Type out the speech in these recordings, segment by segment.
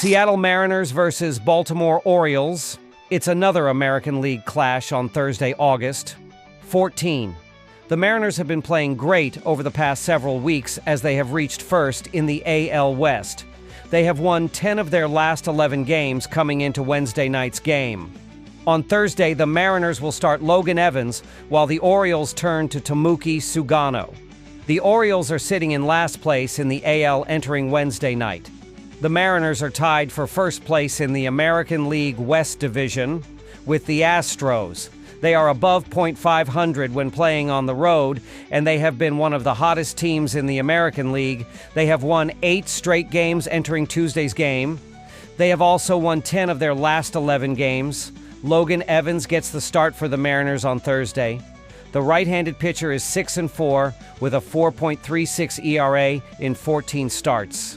Seattle Mariners versus Baltimore Orioles. It's another American League clash on Thursday, August 14. The Mariners have been playing great over the past several weeks as they have reached first in the AL West. They have won 10 of their last 11 games coming into Wednesday night's game. On Thursday, the Mariners will start Logan Evans while the Orioles turn to Tomoki Sugano. The Orioles are sitting in last place in the AL entering Wednesday night. The Mariners are tied for first place in the American League West Division with the Astros. They are above .500 when playing on the road, and they have been one of the hottest teams in the American League. They have won 8 straight games entering Tuesday's game. They have also won 10 of their last 11 games. Logan Evans gets the start for the Mariners on Thursday. The right-handed pitcher is 6-4 with a 4.36 ERA in 14 starts.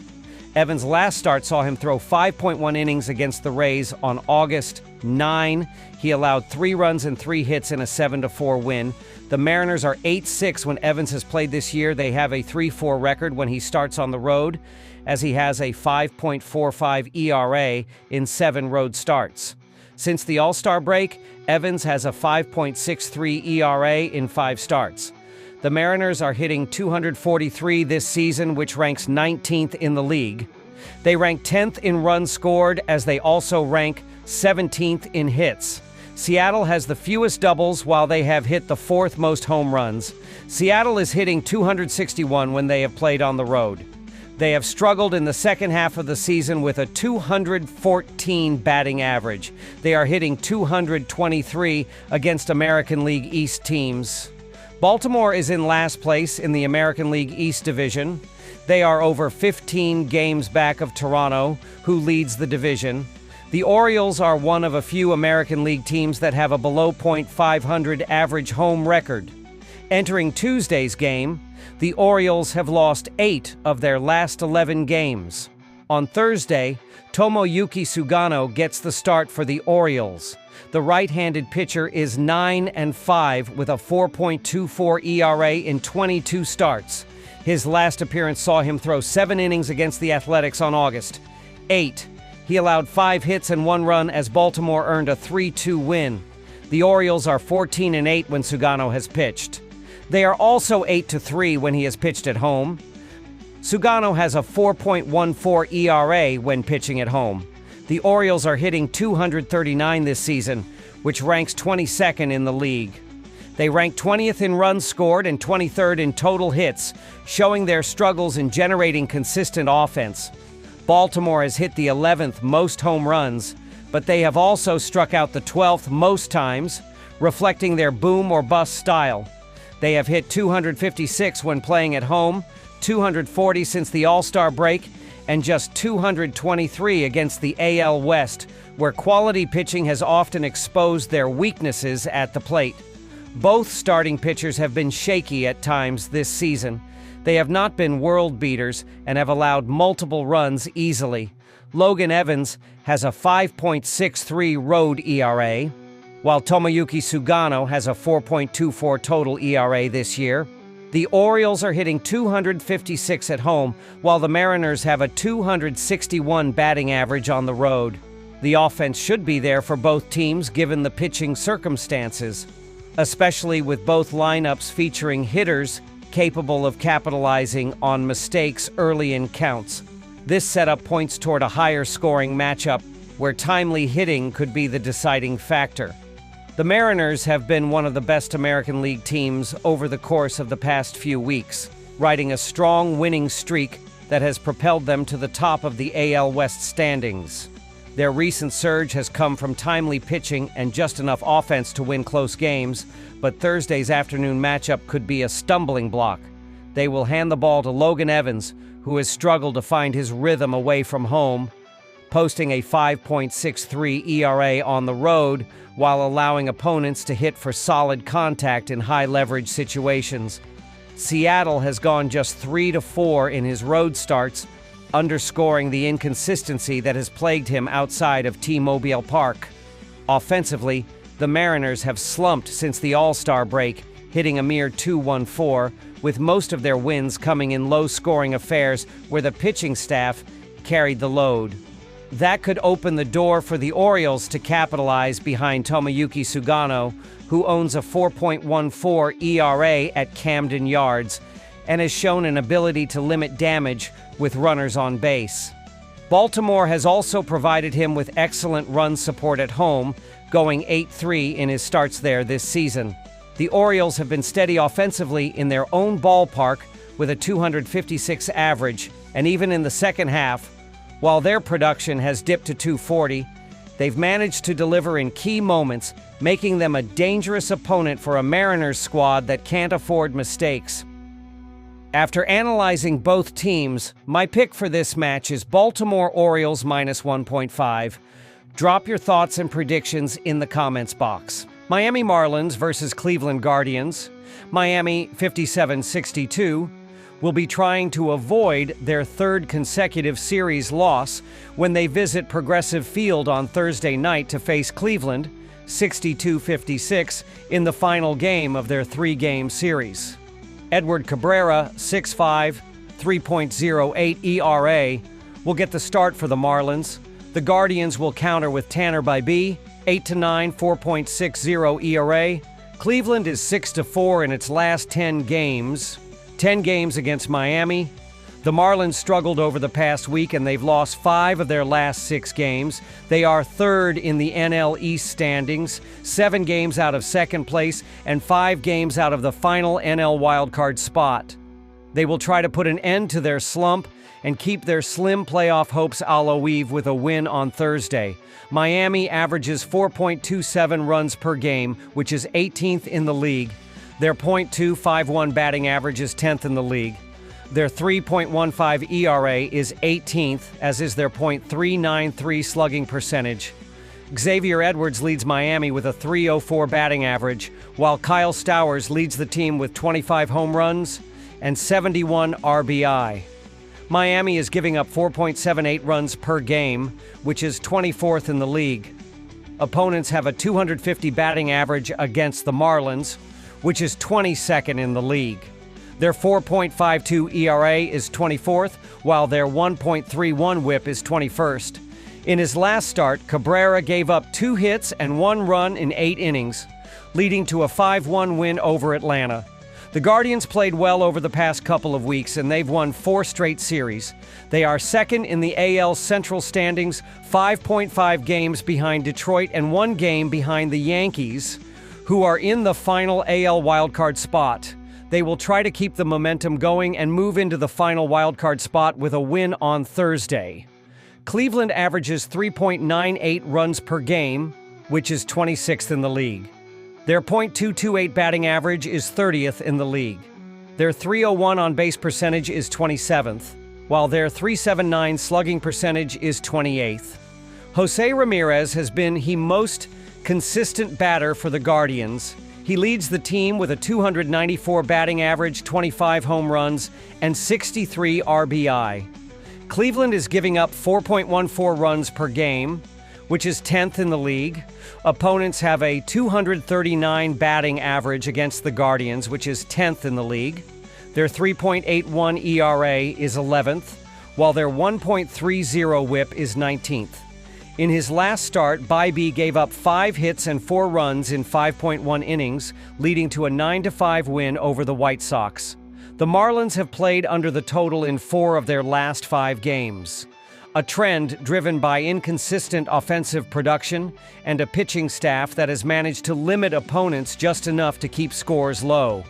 Evans' last start saw him throw 5.1 innings against the Rays on August 9. He allowed 3 runs and 3 hits in a 7-4 win. The Mariners are 8-6 when Evans has played this year. They have a 3-4 record when he starts on the road, as he has a 5.45 ERA in 7 road starts. Since the All-Star break, Evans has a 5.63 ERA in 5 starts. The Mariners are hitting .243 this season, which ranks 19th in the league. They rank 10th in runs scored, as they also rank 17th in hits. Seattle has the fewest doubles, while they have hit the 4th most home runs. Seattle is hitting .261 when they have played on the road. They have struggled in the second half of the season with a .214 batting average. They are hitting .223 against American League East teams. Baltimore is in last place in the American League East Division. They are over 15 games back of Toronto, who leads the division. The Orioles are one of a few American League teams that have a below .500 average home record. Entering Tuesday's game, the Orioles have lost 8 of their last 11 games. On Thursday, Tomoki Sugano gets the start for the Orioles. The right-handed pitcher is 9-5 with a 4.24 ERA in 22 starts. His last appearance saw him throw 7 innings against the Athletics on August 8. He allowed 5 hits and 1 run as Baltimore earned a 3-2 win. The Orioles are 14-8 when Sugano has pitched. They are also 8-3 when he has pitched at home. Sugano has a 4.14 ERA when pitching at home. The Orioles are hitting .239 this season, which ranks 22nd in the league. They rank 20th in runs scored and 23rd in total hits, showing their struggles in generating consistent offense. Baltimore has hit the 11th most home runs, but they have also struck out the 12th most times, reflecting their boom or bust style. They have hit .256 when playing at home, .240 since the All-Star break, and just .223 against the AL West, where quality pitching has often exposed their weaknesses at the plate. Both starting pitchers have been shaky at times this season. They have not been world beaters and have allowed multiple runs easily. Logan Evans has a 5.63 road ERA, while Tomoki Sugano has a 4.24 total ERA this year. The Orioles are hitting .256 at home, while the Mariners have a .261 batting average on the road. The offense should be there for both teams given the pitching circumstances, especially with both lineups featuring hitters capable of capitalizing on mistakes early in counts. This setup points toward a higher scoring matchup where timely hitting could be the deciding factor. The Mariners have been one of the best American League teams over the course of the past few weeks, riding a strong winning streak that has propelled them to the top of the AL West standings. Their recent surge has come from timely pitching and just enough offense to win close games, but Thursday's afternoon matchup could be a stumbling block. They will hand the ball to Logan Evans, who has struggled to find his rhythm away from home, posting a 5.63 ERA on the road while allowing opponents to hit for solid contact in high-leverage situations. Seattle has gone just 3-4 in his road starts, underscoring the inconsistency that has plagued him outside of T-Mobile Park. Offensively, the Mariners have slumped since the All-Star break, hitting a mere .214, with most of their wins coming in low-scoring affairs where the pitching staff carried the load. That could open the door for the Orioles to capitalize behind Tomoyuki Sugano, who owns a 4.14 ERA at Camden Yards and has shown an ability to limit damage with runners on base. Baltimore has also provided him with excellent run support at home, going 8-3 in his starts there this season. The Orioles have been steady offensively in their own ballpark with a 256 average, and even in the second half, while their production has dipped to 240, they've managed to deliver in key moments, making them a dangerous opponent for a Mariners squad that can't afford mistakes. After analyzing both teams, my pick for this match is Baltimore Orioles minus 1.5. Drop your thoughts and predictions in the comments box. Miami Marlins versus Cleveland Guardians. Miami 57-62 will be trying to avoid their third consecutive series loss when they visit Progressive Field on Thursday night to face Cleveland 62-56 in the final game of their three-game series. Edward Cabrera, 6'5", 3.08 ERA, will get the start for the Marlins. The Guardians will counter with Tanner Bybee, 8-9, 4.60 ERA. Cleveland is 6-4 in its last 10 games. 10 games against Miami. The Marlins struggled over the past week and they've lost 5 of their last 6 games. They are third in the NL East standings, 7 games out of second place, and 5 games out of the final NL wildcard spot. They will try to put an end to their slump and keep their slim playoff hopes alive with a win on Thursday. Miami averages 4.27 runs per game, which is 18th in the league. Their .251 batting average is 10th in the league. Their 3.15 ERA is 18th, as is their .393 slugging percentage. Xavier Edwards leads Miami with a .304 batting average, while Kyle Stowers leads the team with 25 home runs and 71 RBI. Miami is giving up 4.78 runs per game, which is 24th in the league. Opponents have a 250 batting average against the Marlins, which is 22nd in the league. Their 4.52 ERA is 24th, while their 1.31 WHIP is 21st. In his last start, Cabrera gave up 2 hits and 1 run in 8 innings, leading to a 5-1 win over Atlanta. The Guardians played well over the past couple of weeks, and they've won 4 straight series. They are second in the AL Central standings, 5.5 games behind Detroit and 1 game behind the Yankees, who are in the final AL wildcard spot. They will try to keep the momentum going and move into the final wildcard spot with a win on Thursday. Cleveland averages 3.98 runs per game, which is 26th in the league. Their .228 batting average is 30th in the league. Their .301 on-base percentage is 27th, while their .379 slugging percentage is 28th. Jose Ramirez has been the most consistent batter for the Guardians. He leads the team with a 294 batting average, 25 home runs, and 63 RBI. Cleveland is giving up 4.14 runs per game, which is 10th in the league. Opponents have a 239 batting average against the Guardians, which is 10th in the league. Their 3.81 ERA is 11th, while their 1.30 WHIP is 19th. In his last start, Bybee gave up 5 hits and 4 runs in 5.1 innings, leading to a 9-5 win over the White Sox. The Marlins have played under the total in 4 of their last 5 games, a trend driven by inconsistent offensive production and a pitching staff that has managed to limit opponents just enough to keep scores low.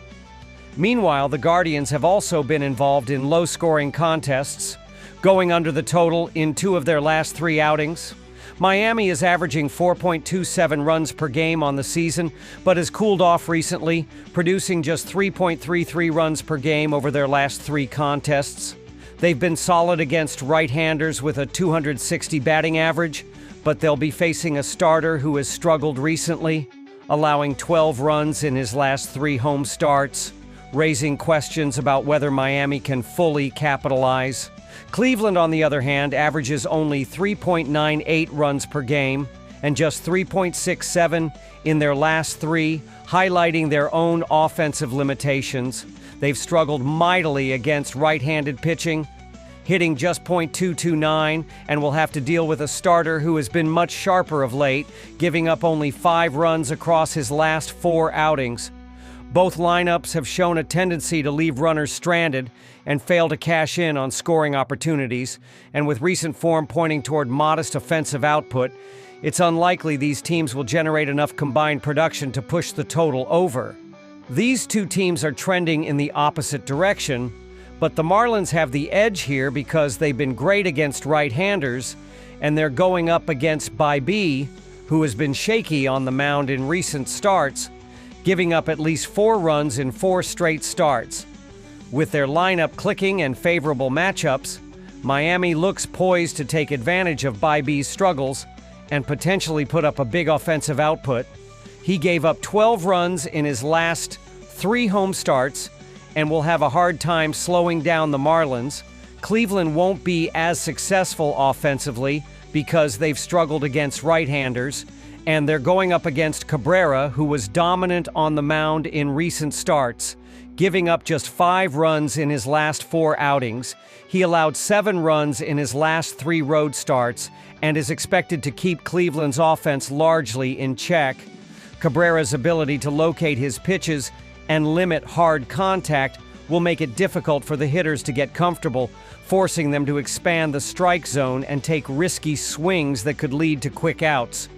Meanwhile, the Guardians have also been involved in low-scoring contests, going under the total in 2 of their last 3 outings. Miami is averaging 4.27 runs per game on the season, but has cooled off recently, producing just 3.33 runs per game over their last 3 contests. They've been solid against right-handers with a 260 batting average, but they'll be facing a starter who has struggled recently, allowing 12 runs in his last 3 home starts, raising questions about whether Miami can fully capitalize. Cleveland, on the other hand, averages only 3.98 runs per game and just 3.67 in their last 3, highlighting their own offensive limitations. They've struggled mightily against right-handed pitching, hitting just .229, and will have to deal with a starter who has been much sharper of late, giving up only 5 runs across his last 4 outings. Both lineups have shown a tendency to leave runners stranded and fail to cash in on scoring opportunities, and with recent form pointing toward modest offensive output, it's unlikely these teams will generate enough combined production to push the total over. These two teams are trending in the opposite direction, but the Marlins have the edge here because they've been great against right-handers, and they're going up against Bibee, who has been shaky on the mound in recent starts, giving up at least 4 runs in 4 straight starts. With their lineup clicking and favorable matchups, Miami looks poised to take advantage of Bibee's struggles and potentially put up a big offensive output. He gave up 12 runs in his last 3 home starts and will have a hard time slowing down the Marlins. Cleveland won't be as successful offensively because they've struggled against right-handers, and they're going up against Cabrera, who was dominant on the mound in recent starts, giving up just 5 runs in his last 4 outings. He allowed 7 runs in his last 3 road starts and is expected to keep Cleveland's offense largely in check. Cabrera's ability to locate his pitches and limit hard contact will make it difficult for the hitters to get comfortable, forcing them to expand the strike zone and take risky swings that could lead to quick outs.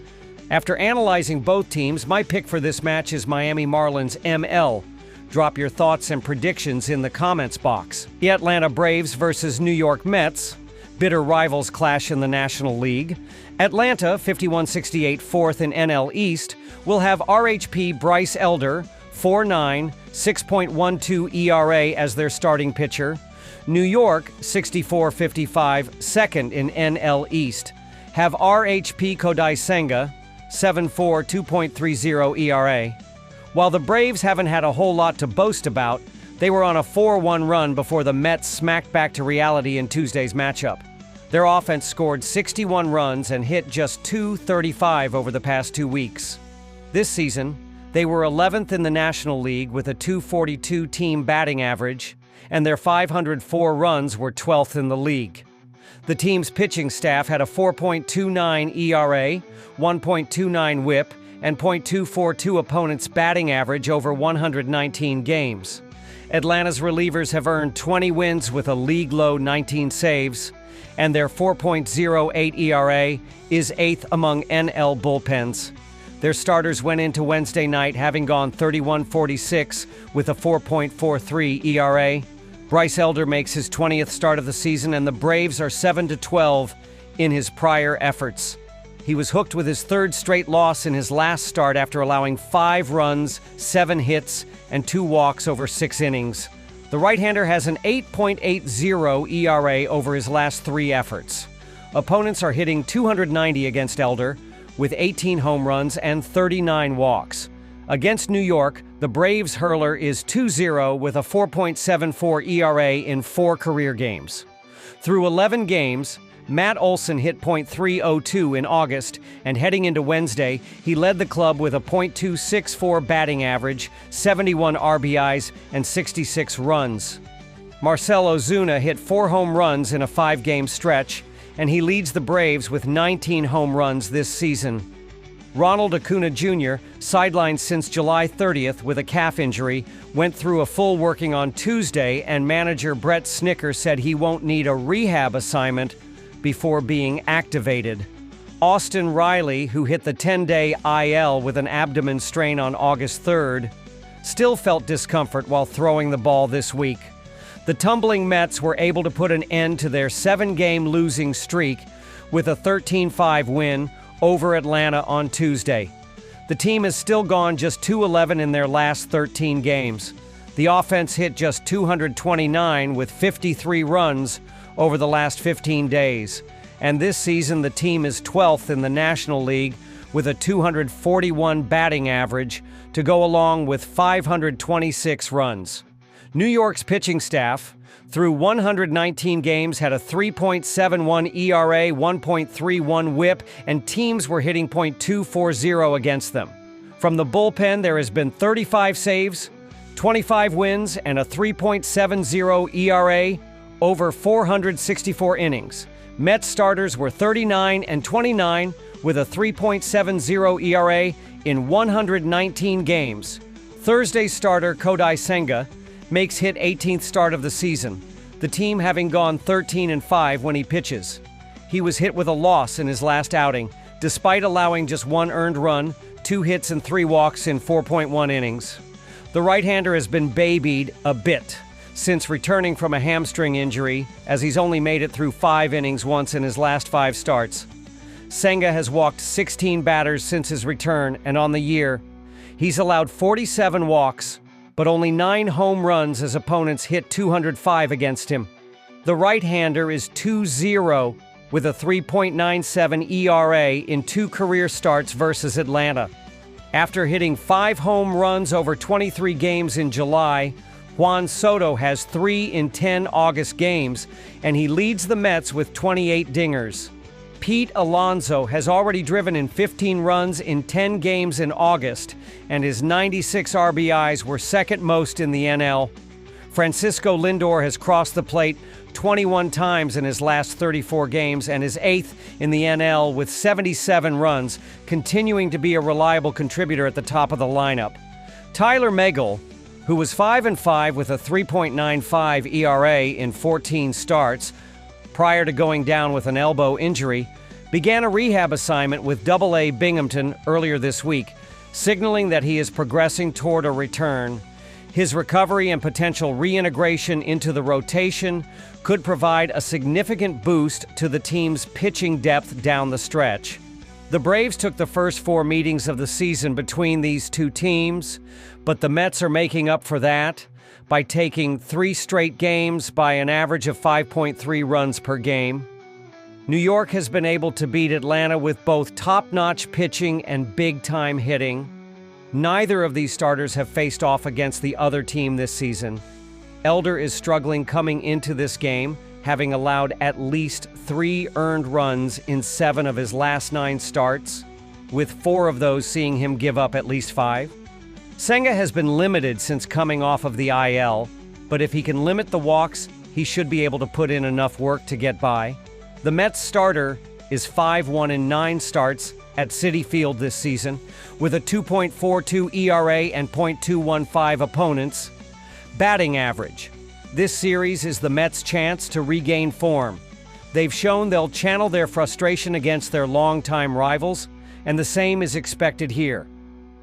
After analyzing both teams, my pick for this match is Miami Marlins ML. Drop your thoughts and predictions in the comments box. The Atlanta Braves versus New York Mets. Bitter rivals clash in the National League. Atlanta, 51-68 4th in NL East, will have RHP Bryce Elder, 4.9, 6.12 ERA as their starting pitcher. New York, 64-55 2nd in NL East, have RHP Kodai Senga, 7.4, 2.30 ERA. While the Braves haven't had a whole lot to boast about, they were on a 4-1 run before the Mets smacked back to reality in Tuesday's matchup. Their offense scored 61 runs and hit just .235 over the past 2 weeks. This season, they were 11th in the National League with a .242 team batting average, and their 504 runs were 12th in the league. The team's pitching staff had a 4.29 ERA, 1.29 WHIP, and .242 opponents' batting average over 119 games. Atlanta's relievers have earned 20 wins with a league-low 19 saves, and their 4.08 ERA is 8th among NL bullpens. Their starters went into Wednesday night having gone 31-46 with a 4.43 ERA. Bryce Elder makes his 20th start of the season, and the Braves are 7-12 in his prior efforts. He was hooked with his 3rd straight loss in his last start after allowing 5 runs, 7 hits, and 2 walks over 6 innings. The right-hander has an 8.80 ERA over his last 3 efforts. Opponents are hitting .290 against Elder, with 18 home runs and 39 walks. Against New York, the Braves hurler is 2-0 with a 4.74 ERA in 4 career games. Through 11 games, Matt Olson hit .302 in August, and heading into Wednesday, he led the club with a .264 batting average, 71 RBIs, and 66 runs. Marcell Ozuna hit 4 home runs in a 5-game stretch, and he leads the Braves with 19 home runs this season. Ronald Acuna Jr., sidelined since July 30th with a calf injury, went through a full working on Tuesday, and manager Brett Snicker said he won't need a rehab assignment before being activated. Austin Riley, who hit the 10-day IL with an abdomen strain on August 3rd, still felt discomfort while throwing the ball this week. The tumbling Mets were able to put an end to their 7-game losing streak with a 13-5 win over Atlanta on Tuesday. The team has still gone just 2-11 in their last 13 games. The offense hit just 229 with 53 runs over the last 15 days. And this season, the team is 12th in the National League with a 241 batting average to go along with 526 runs. New York's pitching staff, through 119 games, had a 3.71 ERA, 1.31 WHIP, and teams were hitting .240 against them. From the bullpen, there has been 35 saves, 25 wins, and a 3.70 ERA over 464 innings. Mets starters were 39 and 29 with a 3.70 ERA in 119 games. Thursday's starter Kodai Senga makes his 18th start of the season, the team having gone 13-5 when he pitches. He was hit with a loss in his last outing, despite allowing just 1 earned run, 2 hits and 3 walks in 4.1 innings. The right-hander has been babied a bit since returning from a hamstring injury, as he's only made it through 5 innings once in his last 5 starts. Senga has walked 16 batters since his return, and on the year, he's allowed 47 walks, but only 9 home runs as opponents hit 205 against him. The right-hander is 2-0 with a 3.97 ERA in 2 career starts versus Atlanta. After hitting 5 home runs over 23 games in July, Juan Soto has 3 in 10 August games, and he leads the Mets with 28 dingers. Pete Alonso has already driven in 15 runs in 10 games in August, and his 96 RBIs were second most in the NL. Francisco Lindor has crossed the plate 21 times in his last 34 games and is 8th in the NL with 77 runs, continuing to be a reliable contributor at the top of the lineup. Tyler Megill, who was 5-5 with a 3.95 ERA in 14 starts prior to going down with an elbow injury, began a rehab assignment with AA Binghamton earlier this week, signaling that he is progressing toward a return. His recovery and potential reintegration into the rotation could provide a significant boost to the team's pitching depth down the stretch. The Braves took the first 4 meetings of the season between these two teams, but the Mets are making up for that by taking 3 straight games by an average of 5.3 runs per game. New York has been able to beat Atlanta with both top-notch pitching and big-time hitting. Neither of these starters have faced off against the other team this season. Elder is struggling coming into this game, having allowed at least 3 earned runs in 7 of his last 9 starts, with 4 of those seeing him give up at least 5. Senga has been limited since coming off of the IL, but if he can limit the walks, he should be able to put in enough work to get by. The Mets starter is 5-1 in 9 starts at Citi Field this season, with a 2.42 ERA and .215 opponents. Batting average. This series is the Mets' chance to regain form. They've shown they'll channel their frustration against their longtime rivals, and the same is expected here.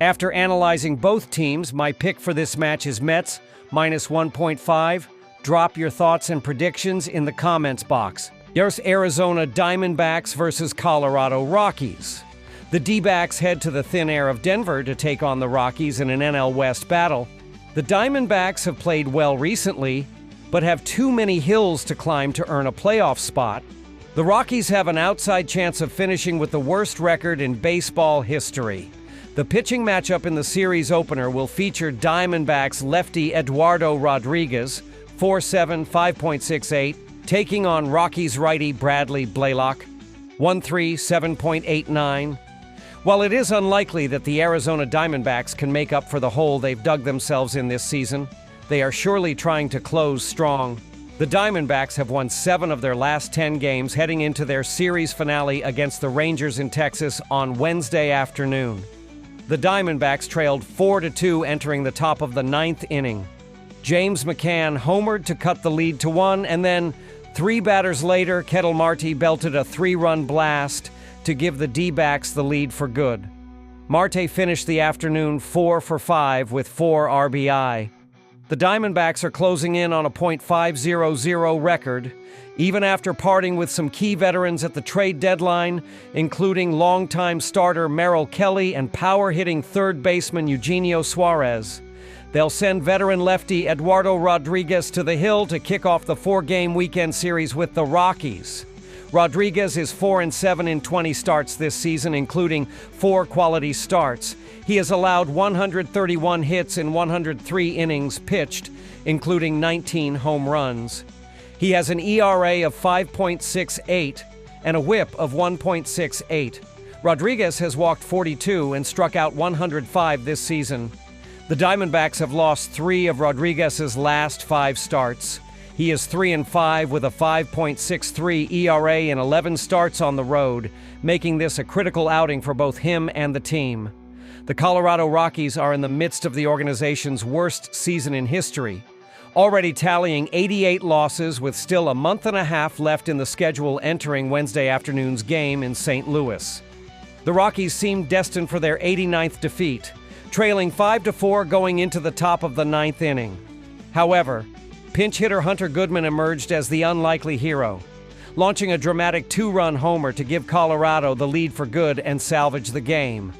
After analyzing both teams, my pick for this match is Mets minus 1.5. Drop your thoughts and predictions in the comments box. Here's Arizona Diamondbacks versus Colorado Rockies. The D-backs head to the thin air of Denver to take on the Rockies in an NL West battle. The Diamondbacks have played well recently, but have too many hills to climb to earn a playoff spot. The Rockies have an outside chance of finishing with the worst record in baseball history. The pitching matchup in the series opener will feature Diamondbacks lefty Eduardo Rodriguez, 4'7", 5.68, taking on Rockies righty Bradley Blaylock, 1'3", 7.89. While it is unlikely that the Arizona Diamondbacks can make up for the hole they've dug themselves in this season, they are surely trying to close strong. The Diamondbacks have won 7 of their last 10 games heading into their series finale against the Rangers in Texas on Wednesday afternoon. The Diamondbacks trailed 4-2 entering the top of the 9th inning. James McCann homered to cut the lead to 1, and then 3 batters later, Ketel Marte belted a 3-run blast to give the D-backs the lead for good. Marte finished the afternoon 4 for 5 with 4 RBI. The Diamondbacks are closing in on a .500 record, even after parting with some key veterans at the trade deadline, including longtime starter Merrill Kelly and power-hitting third baseman Eugenio Suarez. They'll send veteran lefty Eduardo Rodriguez to the hill to kick off the 4-game weekend series with the Rockies. Rodriguez is 4-7 in 20 starts this season, including 4 quality starts. He has allowed 131 hits in 103 innings pitched, including 19 home runs. He has an ERA of 5.68 and a WHIP of 1.68. Rodriguez has walked 42 and struck out 105 this season. The Diamondbacks have lost 3 of Rodriguez's last 5 starts. He is 3-5 with a 5.63 ERA and 11 starts on the road, making this a critical outing for both him and the team. The Colorado Rockies are in the midst of the organization's worst season in history, already tallying 88 losses with still a month and a half left in the schedule entering Wednesday afternoon's game in St. Louis. The Rockies seem destined for their 89th defeat, trailing 5-4 going into the top of the ninth inning. However, pinch hitter Hunter Goodman emerged as the unlikely hero, launching a dramatic two-run homer to give Colorado the lead for good and salvage the game.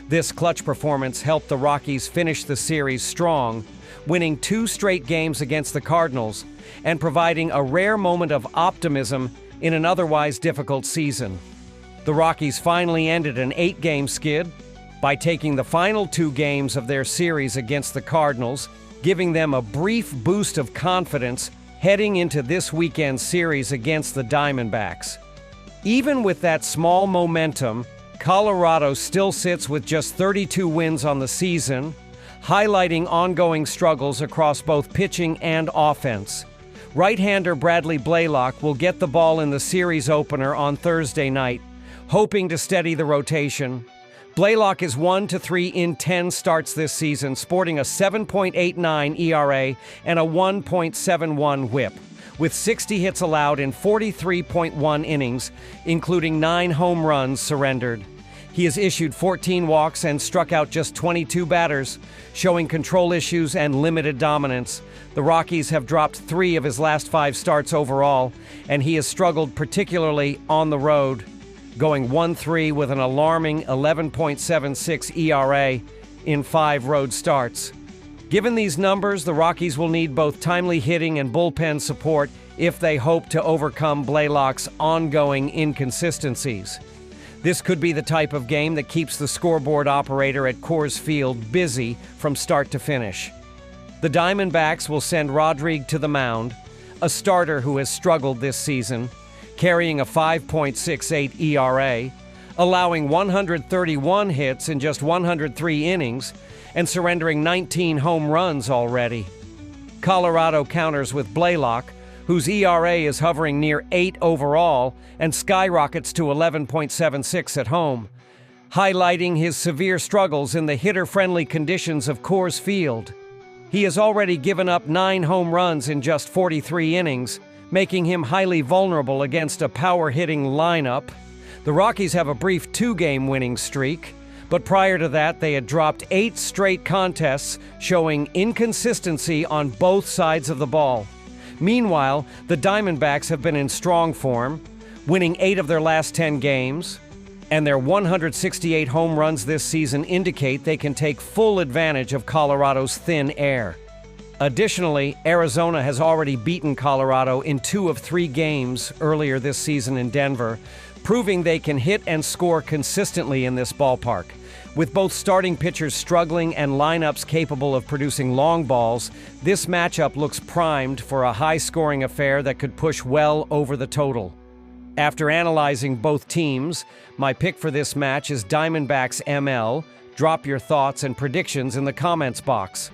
This clutch performance helped the Rockies finish the series strong, winning 2 straight games against the Cardinals and providing a rare moment of optimism in an otherwise difficult season. The Rockies finally ended an 8-game skid by taking the final 2 games of their series against the Cardinals, giving them a brief boost of confidence heading into this weekend's series against the Diamondbacks. Even with that small momentum, Colorado still sits with just 32 wins on the season, highlighting ongoing struggles across both pitching and offense. Right-hander Bradley Blaylock will get the ball in the series opener on Thursday night, hoping to steady the rotation. Blaylock is 1-3 in 10 starts this season, sporting a 7.89 ERA and a 1.71 whip, with 60 hits allowed in 43.1 innings, including 9 home runs surrendered. He has issued 14 walks and struck out just 22 batters, showing control issues and limited dominance. The Rockies have dropped 3 of his last 5 starts overall, and he has struggled particularly on the road, going 1-3 with an alarming 11.76 ERA in 5 road starts. Given these numbers, the Rockies will need both timely hitting and bullpen support if they hope to overcome Blaylock's ongoing inconsistencies. This could be the type of game that keeps the scoreboard operator at Coors Field busy from start to finish. The Diamondbacks will send Rodrigue to the mound, a starter who has struggled this season, carrying a 5.68 ERA, allowing 131 hits in just 103 innings, and surrendering 19 home runs already. Colorado counters with Blaylock, whose ERA is hovering near 8 overall and skyrockets to 11.76 at home, highlighting his severe struggles in the hitter-friendly conditions of Coors Field. He has already given up 9 home runs in just 43 innings, making him highly vulnerable against a power-hitting lineup. The Rockies have a brief 2-game winning streak, but prior to that they had dropped 8 straight contests, showing inconsistency on both sides of the ball. Meanwhile, the Diamondbacks have been in strong form, winning 8 of their last 10 games, and their 168 home runs this season indicate they can take full advantage of Colorado's thin air. Additionally, Arizona has already beaten Colorado in 2 of 3 games earlier this season in Denver, proving they can hit and score consistently in this ballpark. With both starting pitchers struggling and lineups capable of producing long balls, this matchup looks primed for a high-scoring affair that could push well over the total. After analyzing both teams, my pick for this match is Diamondbacks ML. Drop your thoughts and predictions in the comments box.